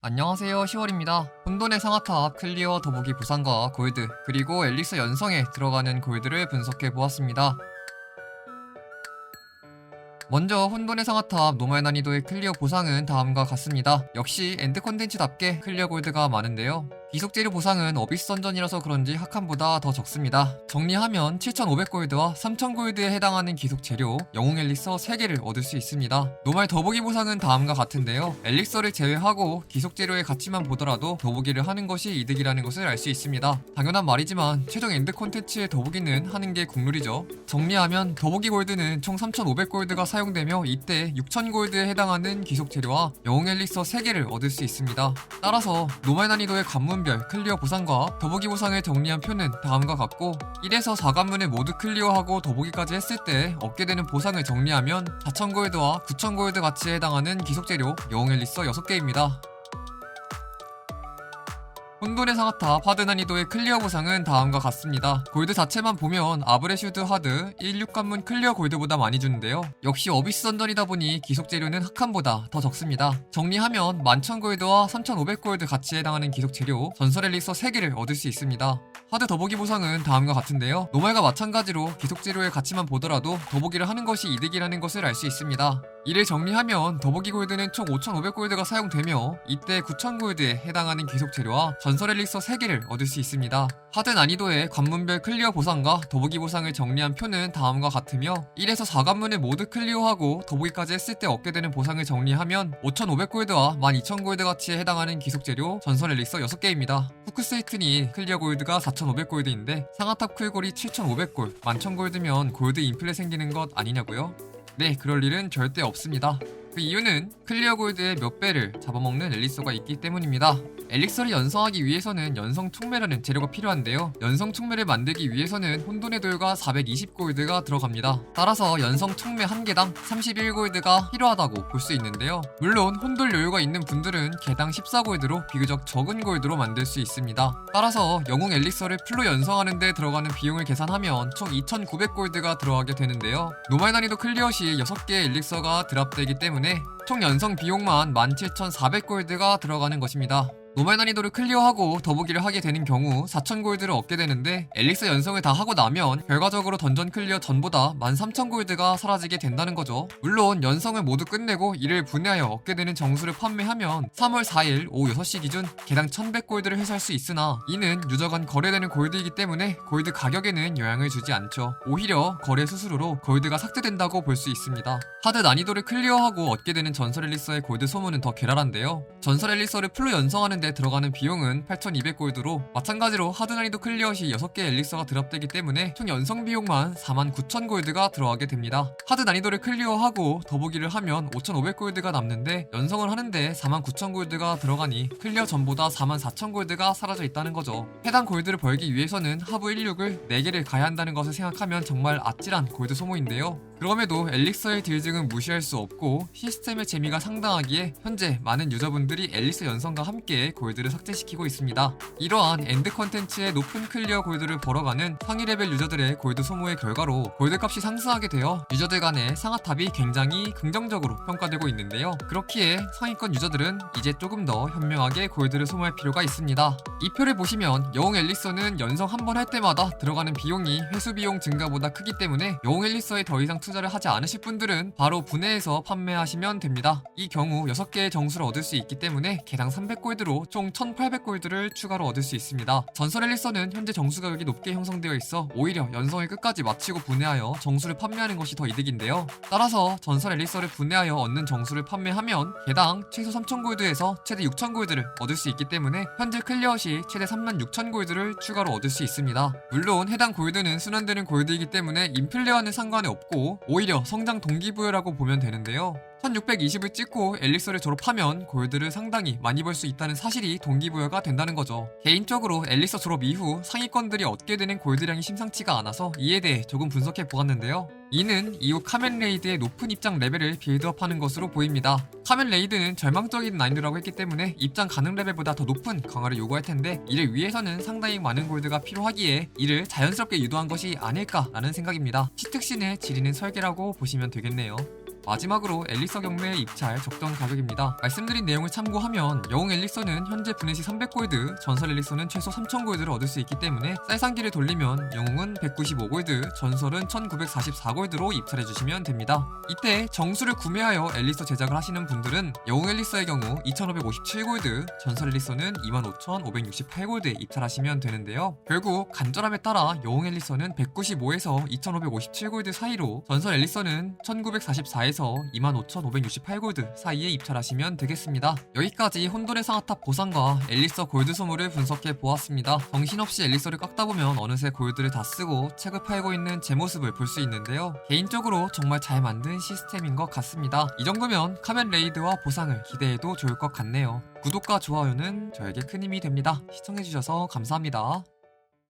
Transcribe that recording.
안녕하세요, 10월입니다. 혼돈의 상하탑, 클리어, 더보기 부상과 골드, 그리고 앨리스 연성에 들어가는 골드를 분석해 보았습니다. 먼저 혼돈의 상하탑 노말 난이도의 클리어 보상은 다음과 같습니다. 역시 엔드 콘텐츠답게 클리어 골드가 많은데요. 기속재료 보상은 어비스 던전이라서 그런지 학함보다 더 적습니다. 정리하면 7500골드와 3000골드에 해당하는 기속재료, 영웅 엘릭서 3개를 얻을 수 있습니다. 노말 더보기 보상은 다음과 같은데요. 엘릭서를 제외하고 기속재료의 가치만 보더라도 더보기를 하는 것이 이득이라는 것을 알 수 있습니다. 당연한 말이지만 최종 엔드 콘텐츠의 더보기는 하는 게 국룰이죠. 정리하면 더보기 골드는 총 3500골드가 사용되며 이때 6000골드에 해당하는 기속재료와 영웅 엘릭서 3개를 얻을 수 있습니다. 따라서 노말 난이도의 관문별 클리어 보상과 더보기 보상을 정리한 표는 다음과 같고 1에서 4관문을 모두 클리어하고 더보기까지 했을 때 얻게 되는 보상을 정리하면 4000골드와 9000골드 가치에 해당하는 기속재료 영웅 엘릭서 6개입니다. 혼돈의 상하탑 하드 난이도의 클리어 보상은 다음과 같습니다. 골드 자체만 보면 아브레슈드 하드 16관문 클리어 골드보다 많이 주는데요. 역시 어비스 던전이다 보니 기속재료는 학함보다 더 적습니다. 정리하면 11,000골드와 3,500골드 가치에 해당하는 기속재료 전설 엘릭서 3개를 얻을 수 있습니다. 하드 더보기 보상은 다음과 같은데요. 노말과 마찬가지로 기속재료의 가치만 보더라도 더보기를 하는 것이 이득이라는 것을 알 수 있습니다. 이를 정리하면 더보기 골드는 총 5,500골드가 사용되며 이때 9,000골드에 해당하는 기속재료와 전설 엘릭서 3개를 얻을 수 있습니다. 하드 난이도의 관문별 클리어 보상과 더보기 보상을 정리한 표는 다음과 같으며 1에서 4관문을 모두 클리어하고 더보기까지 했을 때 얻게 되는 보상을 정리하면 5,500골드와 12,000골드 가치에 해당하는 기속재료 전설 엘릭서 6개입니다. 후크세이튼이 클리어 골드가 4,500골드인데 상하탑 쿨골이 7,500골, 11,000골드면 골드 인플레 생기는 것 아니냐고요? 네, 그럴 일은 절대 없습니다. 그 이유는 클리어 골드의 몇 배를 잡아먹는 엘릭서가 있기 때문입니다. 엘릭서를 연성하기 위해서는 연성 촉매라는 재료가 필요한데요. 연성 촉매를 만들기 위해서는 혼돈의 돌과 420골드가 들어갑니다. 따라서 연성 촉매 한 개당 31골드가 필요하다고 볼 수 있는데요. 물론 혼돌 여유가 있는 분들은 개당 14골드로 비교적 적은 골드로 만들 수 있습니다. 따라서 영웅 엘릭서를 풀로 연성하는 데 들어가는 비용을 계산하면 총 2,900골드가 들어가게 되는데요. 노말 난이도 클리어 시 6개의 엘릭서가 드랍되기 때문에 총 연성 비용만 17,400골드가 들어가는 것입니다. 노말 난이도를 클리어하고 더보기를 하게 되는 경우 4,000골드를 얻게 되는데 엘릭서 연성을 다 하고 나면 결과적으로 던전 클리어 전보다 13,000골드가 사라지게 된다는 거죠. 물론 연성을 모두 끝내고 이를 분해하여 얻게 되는 정수를 판매하면 3월 4일 오후 6시 기준 개당 1,100골드를 회수할 수 있으나 이는 유저 간 거래되는 골드이기 때문에 골드 가격에는 영향을 주지 않죠. 오히려 거래 수수료로 골드가 삭제된다고 볼 수 있습니다. 하드 난이도를 클리어하고 얻게 되는 전설 엘릭서의 골드 소모는 더 괴랄한데요. 전설 엘릭서를 풀로 연성하는 데 들어가는 비용은 8,200골드로 마찬가지로 하드 난이도 클리어 시 6개의 엘릭서가 드랍되기 때문에 총 연성 비용만 49,000골드가 들어가게 됩니다. 하드 난이도를 클리어하고 더보기를 하면 5,500골드가 남는데 연성을 하는데 49,000골드가 들어가니 클리어 전보다 44,000골드가 사라져 있다는 거죠. 해당 골드를 벌기 위해서는 하부 16을 4개를 가야 한다는 것을 생각하면 정말 아찔한 골드 소모인데요. 그럼에도 엘릭서의 딜증은 무시할 수 없고 시스템의 재미가 상당하기에 현재 많은 유저분들이 엘릭서 연성과 함께 골드를 삭제시키고 있습니다. 이러한 엔드 컨텐츠의 높은 클리어 골드를 벌어가는 상위 레벨 유저들의 골드 소모의 결과로 골드 값이 상승하게 되어 유저들 간의 상하탑이 굉장히 긍정적으로 평가되고 있는데요. 그렇기에 상위권 유저들은 이제 조금 더 현명하게 골드를 소모할 필요가 있습니다. 이 표를 보시면 영웅 엘릭서는 연성 한 번 할 때마다 들어가는 비용이 회수 비용 증가보다 크기 때문에 영웅 엘릭서에 더 이상 투자를 하지 않으실 분들은 바로 분해해서 판매하시면 됩니다. 이 경우 6개의 정수를 얻을 수 있기 때문에 개당 300골드로 총 1,800골드를 추가로 얻을 수 있습니다. 전설 엘릭서는 현재 정수 가격이 높게 형성되어 있어 오히려 연성을 끝까지 마치고 분해하여 정수를 판매하는 것이 더 이득인데요. 따라서 전설 엘릭서를 분해하여 얻는 정수를 판매하면 개당 최소 3,000골드에서 최대 6,000골드를 얻을 수 있기 때문에 현재 클리어 시 최대 36,000골드를 추가로 얻을 수 있습니다. 물론 해당 골드는 순환되는 골드이기 때문에 인플레와는 상관이 없고 오히려 성장 동기부여라고 보면 되는데요. 1620을 찍고 엘릭서를 졸업하면 골드를 상당히 많이 벌 수 있다는 사실이 동기부여가 된다는 거죠. 개인적으로 엘릭서 졸업 이후 상위권들이 얻게 되는 골드량이 심상치가 않아서 이에 대해 조금 분석해 보았는데요. 이는 이후 카멘레이드의 높은 입장 레벨을 빌드업하는 것으로 보입니다. 카멘레이드는 절망적인 난이도라고 했기 때문에 입장 가능 레벨보다 더 높은 강화를 요구할 텐데 이를 위해서는 상당히 많은 골드가 필요하기에 이를 자연스럽게 유도한 것이 아닐까라는 생각입니다. 시특신을 지리는 설계라고 보시면 되겠네요. 마지막으로 엘리서 경매에 입찰 적정 가격입니다. 말씀드린 내용을 참고하면 영웅 엘리서는 현재 분해시 300골드, 전설 엘리서는 최소 3000골드를 얻을 수 있기 때문에 쌀상기를 돌리면 영웅은 195골드, 전설은 1944골드로 입찰해주시면 됩니다. 이때 정수를 구매하여 엘리서 제작을 하시는 분들은 영웅 엘리서의 경우 2557골드, 전설 엘리서는 25568골드에 입찰하시면 되는데요. 결국 간절함에 따라 영웅 엘리서는 195에서 2557골드 사이로, 전설 엘리서는 1944에서 25568골드 사이에 입찰하시면 되겠습니다. 여기까지 혼돈의 상아탑 보상과 엘리서 골드 소모를 분석해 보았습니다. 정신없이 엘리서를 깎다 보면 어느새 골드를 다 쓰고 책을 팔고 있는 제 모습을 볼 수 있는데요. 개인적으로 정말 잘 만든 시스템인 것 같습니다. 이 정도면 카멘 레이드와 보상을 기대해도 좋을 것 같네요. 구독과 좋아요는 저에게 큰 힘이 됩니다. 시청해주셔서 감사합니다.